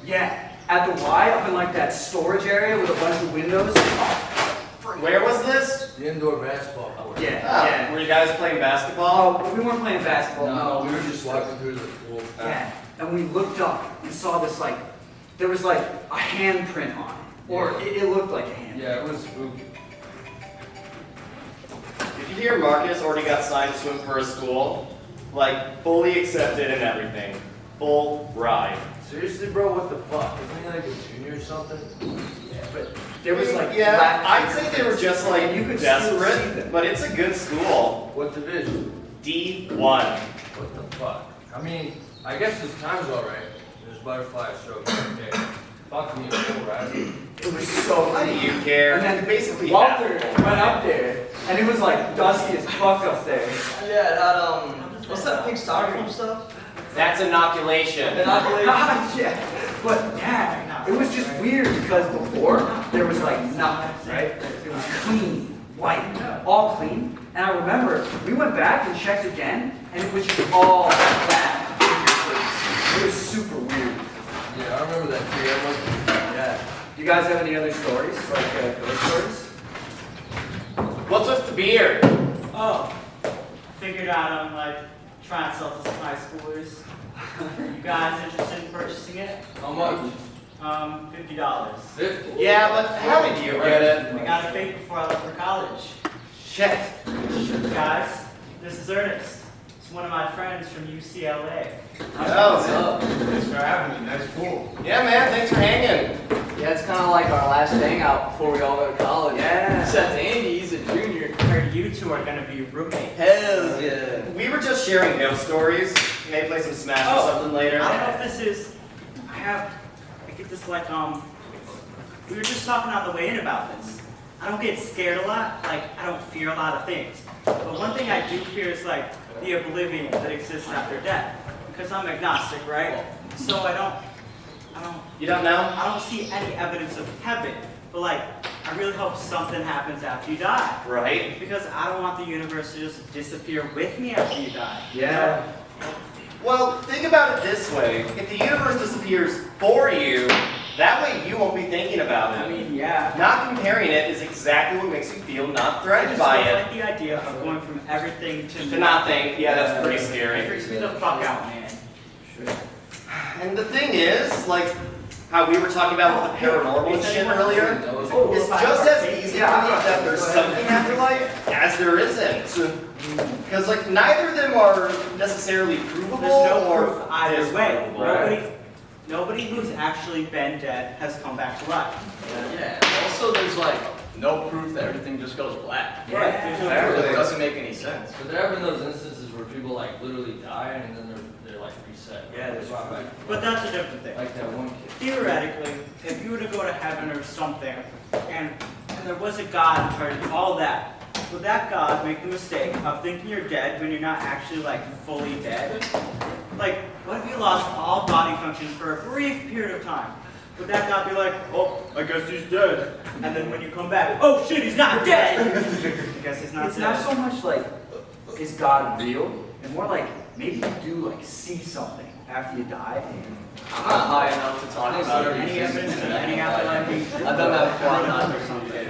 Yeah, at the Y, up in like that storage area with a bunch of windows. Where was this? The indoor basketball court. Yeah. Were you guys playing basketball? Oh, we weren't playing basketball. No, we were just walking through the pool. Yeah, and we looked up and saw this like, there was like a handprint on it, or it looked like a handprint. Yeah, it was spooky. Did you hear Marcus already got signed to swim for a school? Like, fully accepted and everything. Full ride. Seriously, bro, what the fuck? Isn't he like a junior or something? Yeah, but there was like yeah, black I'd say they were just like you could still see desperate, them. but it's a good school. What division? D1. What the fuck? I mean, I guess this time's alright. There's butterfly strokes right there. Fuck me, cool, right? It was so Why do you care? And then basically Walter went up there, and it was like dusty as fuck up there. Yeah, that, what's that pink styrofoam stuff? That's inoculation. Yeah, but yeah, it was just weird because before there was like nothing, right? It was clean, white, all clean. And I remember we went back and checked again, and it was just all bad. It was super weird. Yeah, I remember that too. Yeah. Do you guys have any other stories, like ghost stories? What's with the beer? Oh, figured out I'm like trying to sell this to high schoolers. You guys interested in purchasing it? How much? $50. 50? Yeah, but how did you get it? I got it fake before I left for college. Shit. Guys, this is Ernest. It's one of my friends from UCLA. Oh, Thanks for having me. Nice pool. yeah, man. Thanks for hanging. Yeah, it's kind of like our last hangout before we all go to college. Yeah. Except Andy, he's a junior. I heard you two are gonna be roommates. Hell yeah. We were just sharing ghost stories. Maybe play some Smash or Oh, something later. I don't know if this is. I get this like we were just talking on the way in about this. I don't get scared a lot. Like I don't fear a lot of things. But one thing I do fear is like the oblivion that exists after death. Because I'm agnostic, right? So I don't. You don't know? I don't see any evidence of heaven, but like, I really hope something happens after you die. Right. Because I don't want the universe to just disappear with me after you die. Yeah. Well, think about it this way. If the universe disappears for you, that way you won't be thinking about I it. mean, yeah. Not comparing it is exactly what makes you feel not I threatened just by don't it. like the idea of going from everything To nothing, yeah, that's pretty It scary. freaks me the fuck out, man. And the thing is, like, how we were talking about with the paranormal and shit earlier, Oh, it's just as easy to believe that there's something after life as there isn't. Because, like, neither of them are necessarily provable There's no or proof either way. disprovable. Nobody who's actually been dead has come back to life. Yeah, also there's like no proof that everything just goes black. Right, there's no proof. It doesn't make any sense. But there have been those instances where people like literally die and then they're like reset. Yeah, They're brought back. But that's a different thing. Like that one kid. Theoretically, if you were to go to heaven or something, and there was a God in charge of all that, would that God make the mistake of thinking you're dead when you're not actually like fully dead? Like, what if you lost all body function for a brief period of time? Would that God be like, oh, I guess he's dead? And then when you come back, oh shit, he's not dead! I guess he's not It's dead. not so much like, is God real? And more like, maybe you do like see something after you die. I'm not high enough to talk about it. Any evidence of any afterlife? I've done that before, I'm not or something.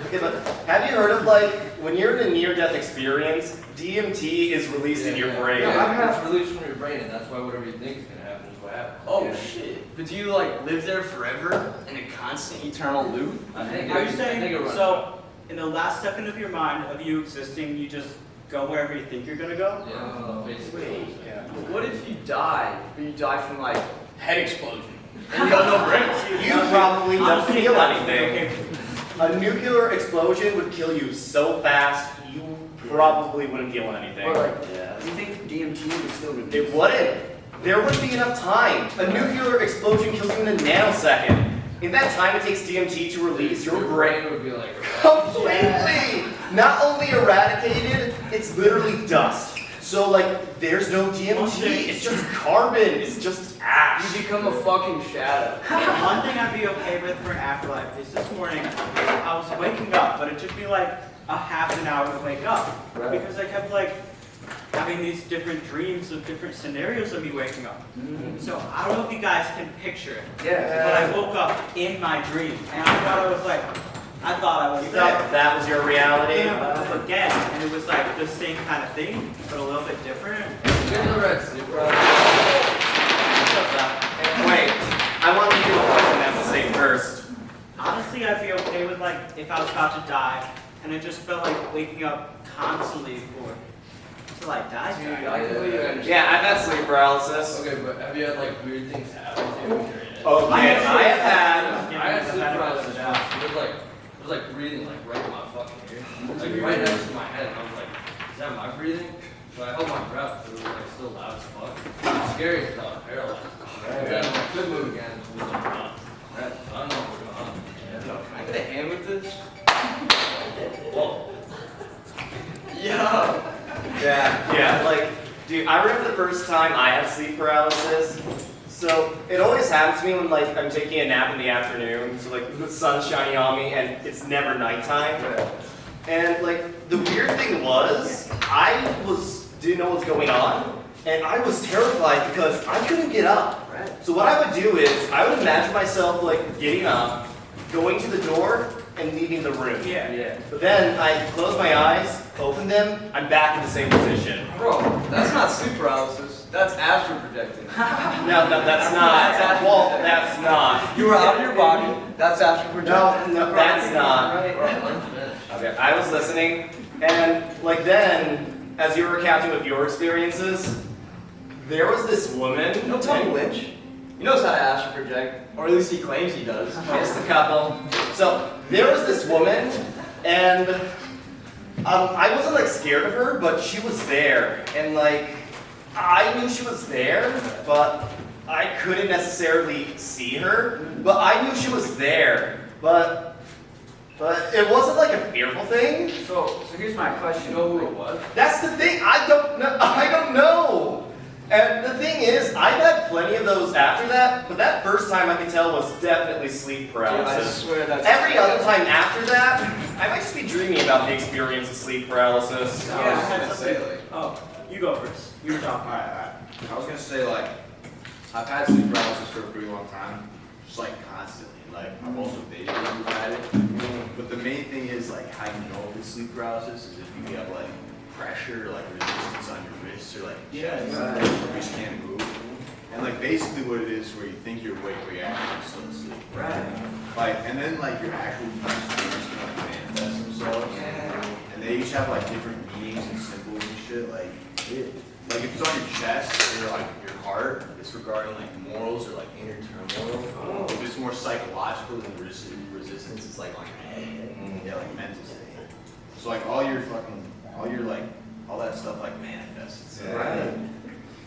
Okay, but have you heard of, like, when you're in a near-death experience, DMT is released in your brain? Yeah, it's released from your brain, and that's why whatever you think is gonna happen is what happens. Oh Yeah. shit. But do you like live there forever in a constant eternal loop? I think Are you I think saying, it runs so, in the last second of your mind, of you existing, you just go wherever you think you're gonna go? Yeah, basically. Yeah. What if you die, but you die from like head explosion? And you got no brain? You probably don't Honestly, feel that would be anything. okay. A nuclear explosion would kill you so fast, you probably wouldn't feel anything. Or like, Yeah. do you think DMT would still release? It wouldn't. There wouldn't be enough time. A nuclear explosion kills you in a nanosecond. In that time it takes DMT to release, your brain would be like completely, not only eradicated, it's literally dust. So like, there's no DMT, it's just carbon, it's just ash. You become a fucking shadow. One thing I'd be okay with for an afterlife is this morning, I was waking up, but it took me like a half an hour to wake up. Right. Because I kept like having these different dreams of different scenarios of me waking up. So I don't know if you guys can picture it. Yeah. But I woke up in my dream, and I thought I was You there. thought that was your reality? Again, and it was like the same kind of thing, but a little bit different. You ever had sleep paralysis? Wait, I want to do a question that's the same first. Honestly, I'd be okay with like if I was about to die, and it just felt like waking up constantly until I died. Yeah, I've had sleep paralysis. Okay, but have you had like weird things happen to you when you're in it? Okay, I have had. I had sleep paralysis. It was like breathing like right in my fucking ear, like right next to my head. And I was like, is that my breathing? So I held my breath, but it was like still loud as fuck. It was scary as hell, paralyzed. And then when I could move again, it was like, I don't know what's going on. Can I get a hand with this? Whoa. Yeah, like, dude, I remember the first time I had sleep paralysis. So it always happens to me when like I'm taking a nap in the afternoon, so like the sun's shining on me and it's never nighttime. And like the weird thing was, didn't know what was going on, and I was terrified because I couldn't get up. So what I would do is I would imagine myself like getting up, going to the door, and leaving the room. Yeah. But then I close my eyes, open them, I'm back in the same position. Bro, that's not sleep paralysis. That's astral projecting. No, that's not. Well, that's not. You were out of your body. That's astral projecting. No, that's not. Okay, I was listening, and like then, as you were recounting with your experiences, there was this woman. Don't tell me which. He knows how to astral project, or at least he claims he does. Just a couple. So there was this woman, and I wasn't like scared of her, but she was there, and like I knew she was there, but I couldn't necessarily see her. But I knew she was there, but it wasn't like a fearful thing. So here's my You question. know who it was? That's the thing. I don't know. And the thing is, I've had plenty of those after that, but that first time I could tell was definitely sleep I paralysis. swear that's Every other time after that, I might just be dreaming about the experience of sleep paralysis. I was gonna say, like, Oh, you go first. You were talking. I was gonna say, like, I've had sleep paralysis for a pretty long time, just like constantly. Like, I've also dated people who've had it. But the main thing is like how you know if it's sleep paralysis is if you get like pressure, like resistance on your wrists or like chest, you just can't move. And like basically what it is, where you think you're awake, but you're actually still asleep. Like, and then like your actual dreams can like manifest themselves. And they each have like different meanings and symbols and shit. Like if it's on your chest or like your heart, it's regarding like morals or like inner turmoil. If it's more psychological than resistance, it's like on your head. Yeah, like mental state. So like all that stuff like manifests itself.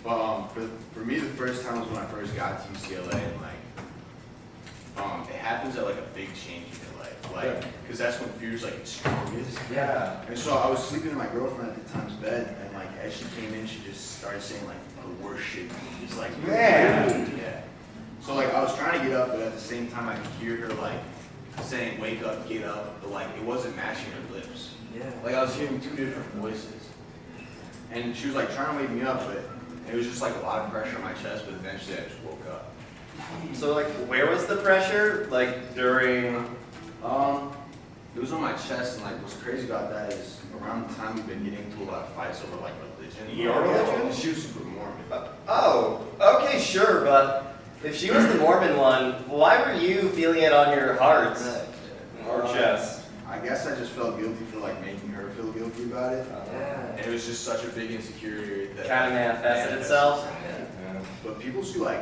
But for me, the first time was when I first got to UCLA, and like it happens at like a big change in your life, like because that's when fear's like its strongest. Yeah. And so I was sleeping in my girlfriend at the time's bed, and like as she came in, she just started saying like the worst shit, just like yeah. So like I was trying to get up, but at the same time I could hear her like saying wake up, get up, but like it wasn't matching her lips. Like I was hearing two different voices, and she was like trying to wake me up, but it was just like a lot of pressure on my chest. But eventually I just woke up. So like, where was the pressure? Like during? It was on my chest, and like what's crazy about that is around the time we've been getting into a lot of fights over like religion. Your religion? She was super Mormon. Oh, okay, sure, but if she was the Mormon one, why were you feeling it on your heart or chest? I guess I just felt guilty for like making her feel guilty about it. And it was just such a big insecurity that Kind of manifested itself. But people see like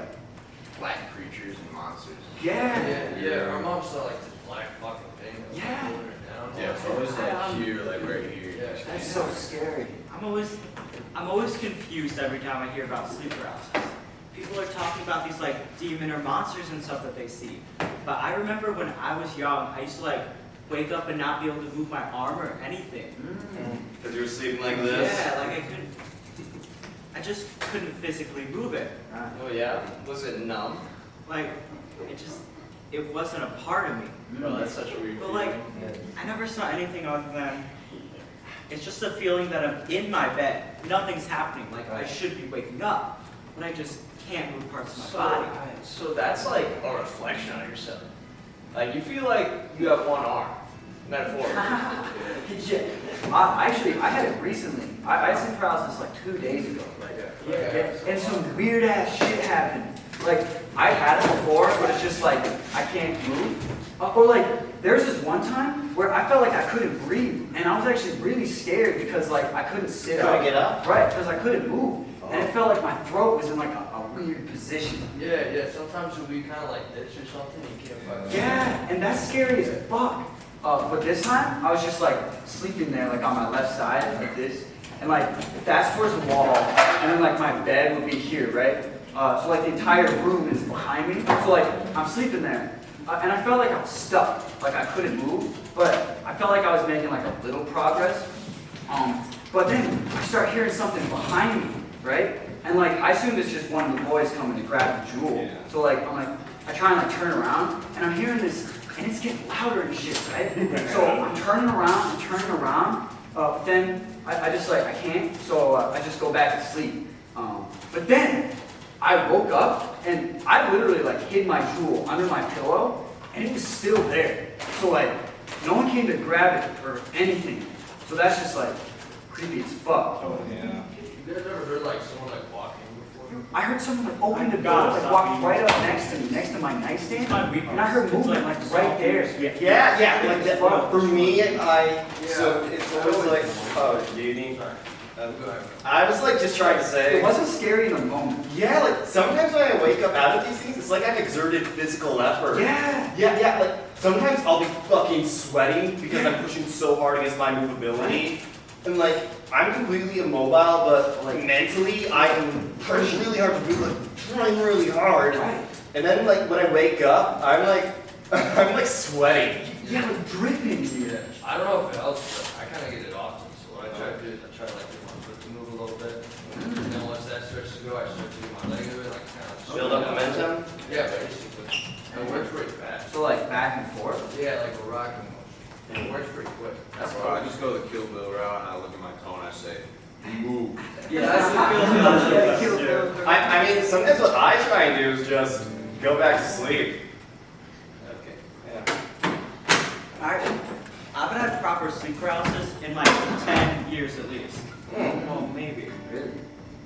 black creatures and monsters. Yeah. Our mom saw like this black fucking thing. that was Yeah. pulling her down. Yeah, it's always like here, like right here. Yeah. That's so scary. I'm always confused every time I hear about sleep paralysis. People are talking about these like demon or monsters and stuff that they see. But I remember when I was young, I used to like wake up and not be able to move my arm or anything. Because you were sleeping like this? Yeah, like I just couldn't physically move it. Oh yeah? Was it numb? Like, it wasn't a part of me. Bro, that's such a weird But feeling. like, I never saw anything other than It's just the feeling that I'm in my bed. Nothing's happening. Like I should be waking up, but I just can't move parts of my body. So that's like a reflection on yourself. Like you feel like you have one arm, metaphorically. Actually, I had it recently. I had sleep paralysis like 2 days ago. And some weird ass shit happened. Like, I had it before, but it's just like, I can't move. Or like, there's this one time where I felt like I couldn't breathe. And I was actually really scared because like, I couldn't sit up. Couldn't get up? Right, because I couldn't move. And it felt like my throat was in like a weird position. Yeah, sometimes you'll be kind of like this or something, you can't fucking... Yeah, and that's scary as fuck. But this time, I was just like sleeping there, like on my left side, like this. And like, that's towards the wall. And then like my bed would be here, right? So like the entire room is behind me. So like, I'm sleeping there. And I felt like I was stuck. Like I couldn't move. But I felt like I was making like a little progress. But then I start hearing something behind me, right? And like, I assumed it's just one of the boys coming to grab the jewel. So like, I try and like turn around, and I'm hearing this, and it's getting louder and shit, right? So I'm turning around, then I just like, I can't, so I just go back to sleep. But then I woke up, and I literally like hid my jewel under my pillow, and it was still there. So like, no one came to grab it or anything. So that's just like, creepy as fuck. Oh, yeah. You guys ever heard like someone like walking before? I heard someone like open the door, like walk right up next to me, next to my nightstand, and I heard movement like right there. Yeah, like that. For me, so it's always like, oh, do you need? I was like just trying to say. It wasn't scary in the moment. Yeah, like sometimes when I wake up out of these things, it's like I've exerted physical effort. Yeah. Like sometimes I'll be fucking sweating because I'm pushing so hard against my movability. And like, I'm completely immobile, but like mentally, I'm trying really hard to move, like trying really hard. Right. And then like when I wake up, I'm like sweating. Yeah, like dripping. Yeah. I don't know if it helps, but I kind of get it often. So what I try to do is I try to like get my foot to move a little bit. And then once that starts to go, I start to get my leg to it, like kind of Build up momentum. Yeah, basically. And it works pretty fast. So like back and forth. Yeah, like a rocking motion. And it works pretty quick. That's why I just go the Kill Bill route and I look at my toe and I say, move. Yeah, that's the Kill I mean, sometimes what I try and do is just go back to sleep. Okay. Yeah. I've had proper sleep paralysis in like 10 years at least. Well, maybe. Really?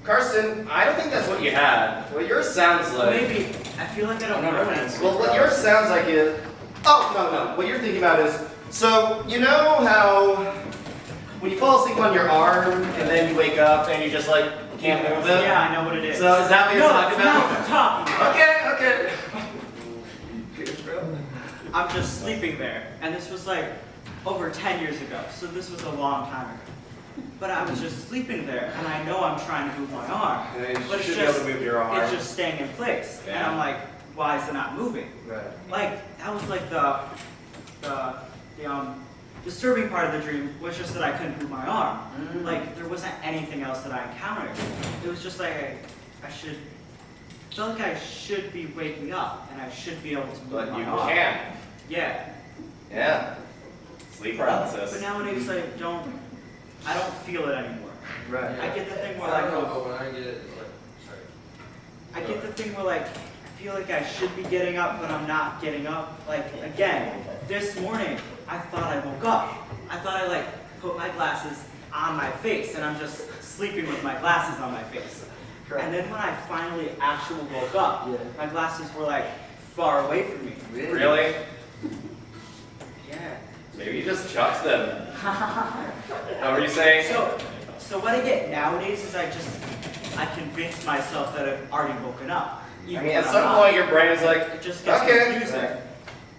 Karsten, I don't think that's what you had. What yours sounds like. Maybe. I feel like I don't know anything. Well, what yours sounds like is. Oh, no. What you're thinking about is. So, you know how when you fall asleep on your arm and then you wake up and you just like can't move it? Yeah, I know what it is. So, is that what you're talking about? No, talking about. Okay. I'm just sleeping there, and this was like over 10 years ago, so this was a long time ago. But I was just sleeping there, and I know I'm trying to move my arm, Yeah, you but it's should be able just to move your arm. it's just staying in place, and Yeah. I'm like, why is it not moving? Right. Like that was like the disturbing part of the dream was just that I couldn't move my arm. Like there wasn't anything else that I encountered. It was just like I felt like I should be waking up and I should be able to move But my you arm. can't. Yeah. Yeah. Sleep paralysis. But nowadays I don't feel it anymore. Right. I get the thing where I like don't know, but when I get it, it's like, sorry. I get the thing where like I feel like I should be getting up, but I'm not getting up. Like again, this morning I thought I woke up. I thought I like put my glasses on my face, and I'm just sleeping with my glasses on my face. And then when I finally actually woke up, my glasses were like far away from me. Really? Yeah. Maybe you just chucked them. What were you saying? So what I get nowadays is I convince myself that I've already woken up. I even mean, when at I'm some not. point your brain is like, It just gets okay. confusing.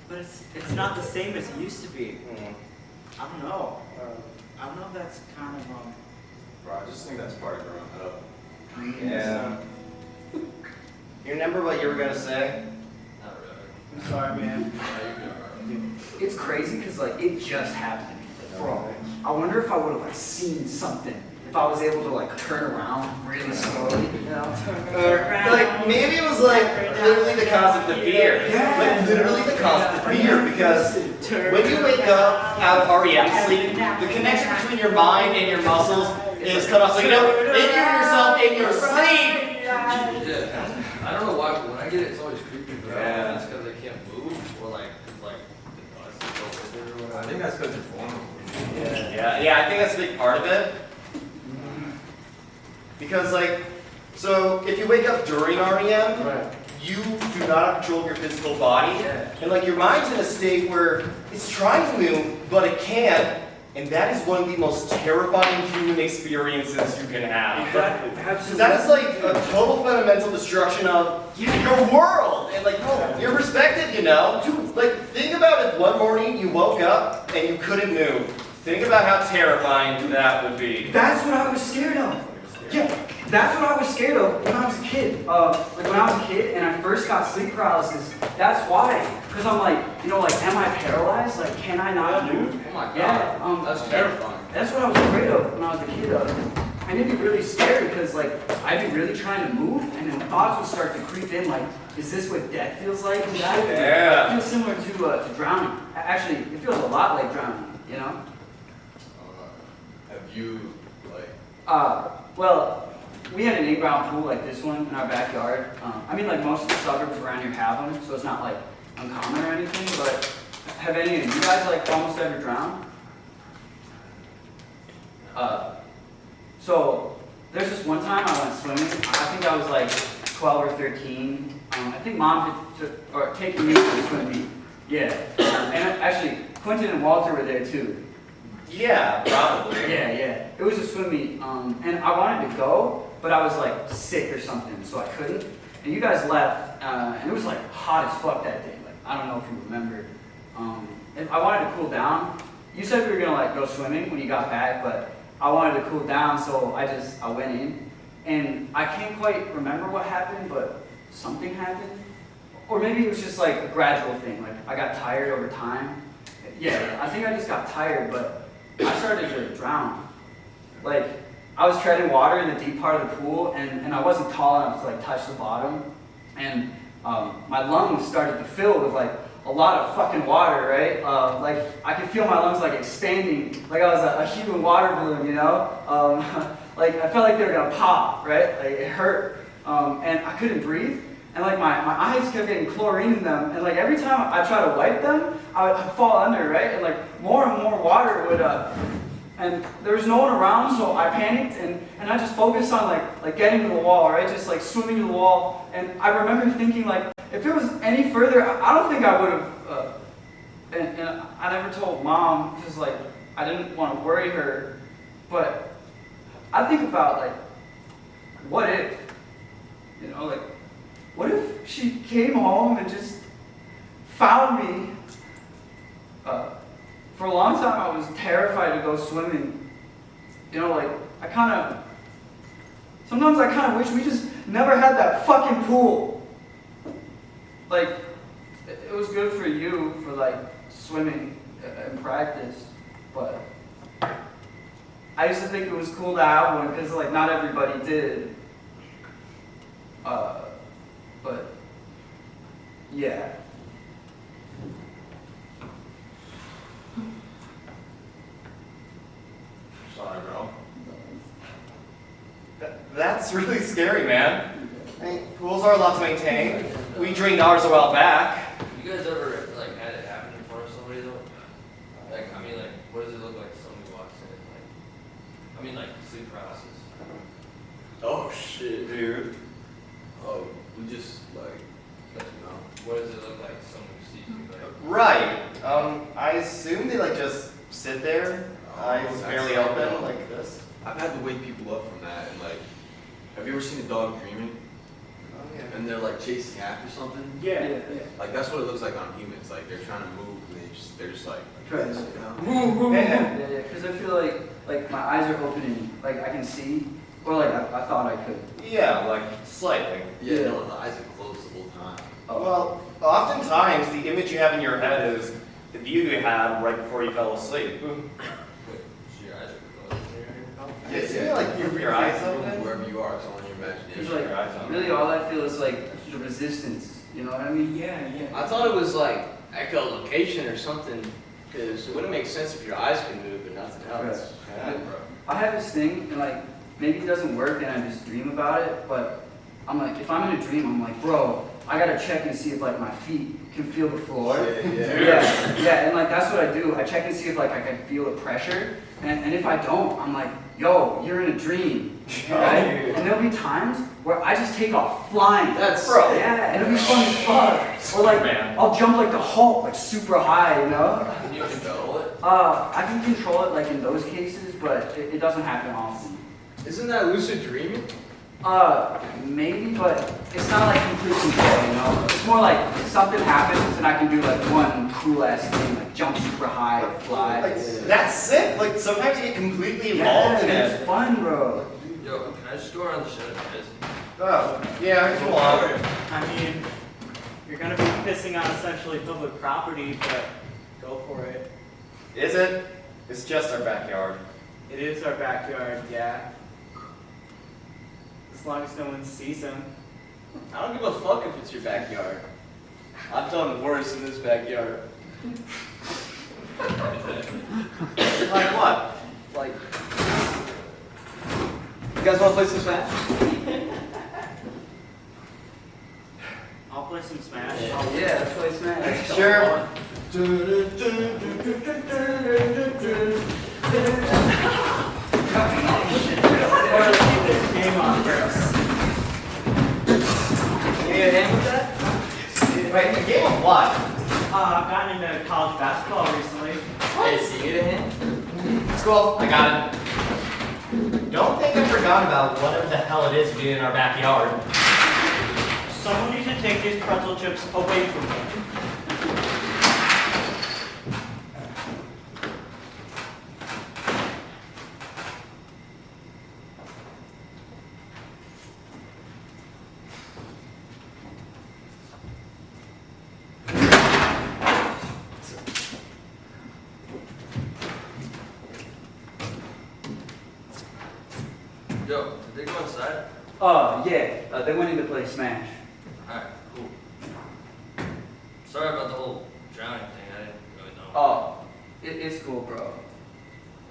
But it's not the same as it used to be. I don't know. I don't know if that's kind of Bro, I just think that's part of growing up. Yeah. You remember what you were gonna say? Not really. I'm sorry, man. It's crazy because like it just happened to me, bro. I wonder if I would have like seen something if I was able to like turn around really slowly, you know? Like, maybe it was like literally the cause of the fear. Yeah. Like, literally the cause of the fear, because when you wake up out of REM sleep, the connection between your mind and your muscles is cut off. So, you know, injure yourself in your sleep. Yeah. I don't know why, but when I get it, it's always creepy. But I don't know Yeah. if it's because I can't move or like the dust is so with it or I whatever. think that's because you're vulnerable. Yeah, I think that's a big part of it. Because, like, so if you wake up during REM, Right. you do not have control of your physical body. Yeah. And, like, your mind's in a state where it's trying to move, but it can't. And that is one of the most terrifying human experiences you can have. Exactly. Because that is like a total fundamental destruction of your world and like your perspective, you know? Like, think about if one morning you woke up and you couldn't move. Think about how terrifying that would be. That's what I was scared of. Yeah, that's what I was scared of when I was a kid. Like when I was a kid and I first got sleep paralysis, that's why. Because I'm like, you know, like, am I paralyzed? Like, can I not move? Oh my god. Yeah, That's terrifying. That's what I was afraid of when I was a kid. And it'd be really scary because, like, I'd be really trying to move, and then thoughts would start to creep in, like, is this what death feels like? And that Yeah. It feels similar to drowning. Actually, it feels a lot like drowning, you know? Have you, like, Well, we had an in-ground pool like this one in our backyard. I mean, like, most of the suburbs around here have them, so it's not, like, uncommon or anything, but have any of you guys, like, almost ever drowned? So there's this one time I went swimming. I think I was like 12 or 13. I think mom had taken me to the swim meet. Yeah. And actually, Quentin and Walter were there too. Yeah, probably. Yeah. It was a swim meet. And I wanted to go, but I was like sick or something, so I couldn't. And you guys left, and it was like hot as fuck that day. Like, I don't know if you remember. And I wanted to cool down. You said we were gonna like go swimming when you got back, but I wanted to cool down, so I went in, and I can't quite remember what happened, but something happened, or maybe it was just like a gradual thing. Like I got tired over time. Yeah, I think I just got tired, but I started to drown. Like I was treading water in the deep part of the pool, and I wasn't tall enough to like touch the bottom, and my lungs started to fill with like a lot of fucking water, right? Like I could feel my lungs like expanding, like I was a human water balloon, you know? Like I felt like they were gonna pop, right? Like it hurt, and I couldn't breathe, and like my eyes kept getting chlorine in them, and like every time I try to wipe them, I'd fall under, right? And like more and more water would, and there was no one around, so I panicked, and I just focused on like getting to the wall, right? Just like swimming to the wall, and I remember thinking like, if it was any further, I don't think I would have, and I never told mom, because like, I didn't want to worry her, but I think about like, what if, you know, like, what if she came home and just found me? For a long time I was terrified to go swimming, you know, like, sometimes I kind of wish we just never had that fucking pool. Like, it was good for you for like swimming and practice, but I used to think it was cool to have one because like not everybody did. But yeah. sorry, bro. That's really scary, man. I mean, pools are a lot to maintain. We drained ours a while back. You guys ever like had it happen in front of somebody though? Like, I mean, like, what does it look like if somebody walks in? Like, I mean, like sleep paralysis. Oh, shit. Dude. Oh, we just, like, you know. What does it look like if someone sees you? Like, Right. I assume they like just sit there, eyes that's barely like, open, like this. I've had to wake people up from that, and like, have you ever seen a dog dreaming? Oh yeah. And they're like chasing after something? Yeah. Like, that's what it looks like on humans. Like, they're trying to move, and they're just like Right. this, you know? Yeah, because I feel like my eyes are opening, like I can see, or like I thought I could. Yeah, like slightly. Yeah, no, the eyes are closed the whole time. Well, oftentimes the image you have in your head is the view you had right before you fell asleep. wait, so your eyes are closed when you're in your Yeah, isn't it like you have your eyes open? Wherever you are, it's all in your imagination. It's like, really all I feel is like the resistance, you know what I mean? Yeah. I thought it was like echolocation or something, because it wouldn't make sense if your eyes can move but nothing else. Yeah, bro. I have this thing, and like, maybe it doesn't work and I just dream about it, but I'm like, if I'm in a dream, I'm like, bro, I gotta check and see if like my feet can feel the floor. Yeah, and like that's what I do. I check and see if like I can feel the pressure, and if I don't, I'm like, yo, you're in a dream, right? And there'll be times where I just take off flying. That's Bro. Yeah, and it'll be fun as fuck. Or like, Man. I'll jump like the Hulk, like super high, you know? Can you control it? I can control it like in those cases, but it doesn't happen often. Isn't that lucid dreaming? Maybe, but it's not like complete control, you know? It's more like if something happens and I can do like one cool ass thing, like jump super high or fly. Like, that's sick. Like sometimes you get completely Yeah, involved in it's it. fun, bro. Yo, can I just go around the shed, guys? Oh, yeah, come on. I mean, you're gonna be pissing on essentially public property, but go for it. Is it? It's just our backyard. It is our backyard, yeah. As long as no one sees them. I don't give a fuck if it's your backyard. I've done worse in this backyard. Like what? Like, you guys want to play some Smash? I'll play some Smash. Oh yeah, let's play Smash. Sure. Game on first. You need a hand with that? Wait, a game of what? I've gotten into college basketball recently. Hey, so you need a hand? It's cool. I got it. Don't think I forgot about whatever the hell it is we do in our backyard. Someone needs to take these pretzel chips away from me. Yo, did they go inside? Yeah, they went in to play Smash. Alright, cool. Sorry about the whole drowning thing, I didn't really know. Oh, it's cool, bro.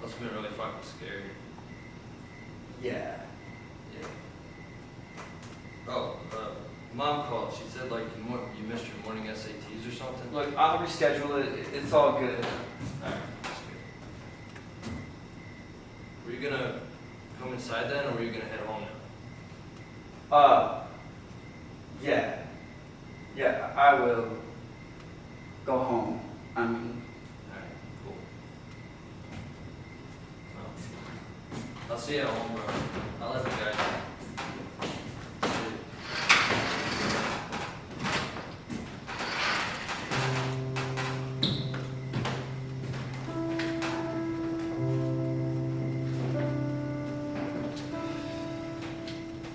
Must have been really fucking scary. Yeah. Yeah. Oh, Mom called. She said like you missed your morning SATs or something. Look, I'll reschedule it. It's all good. Alright, that's good. Were you gonna come inside then, or were you gonna head home now? Yeah. Yeah, I will go home. I mean, Alright, cool. Well, I'll see you at home, bro. I'll let the guys know.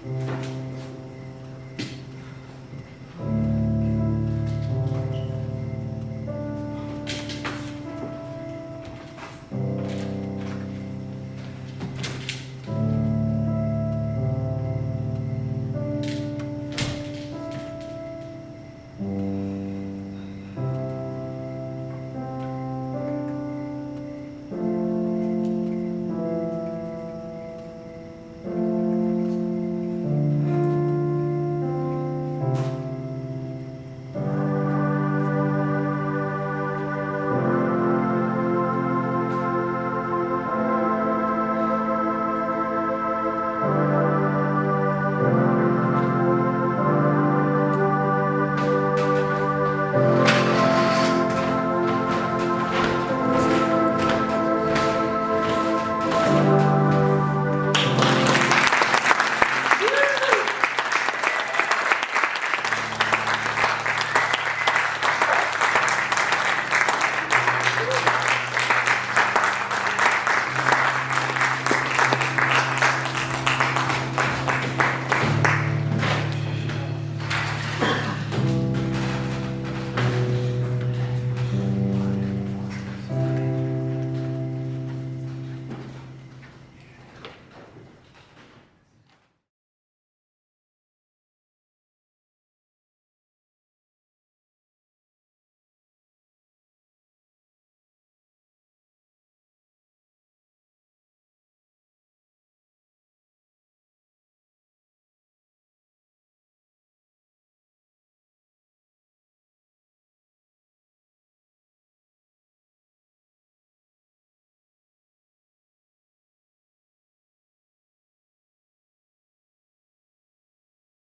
See you.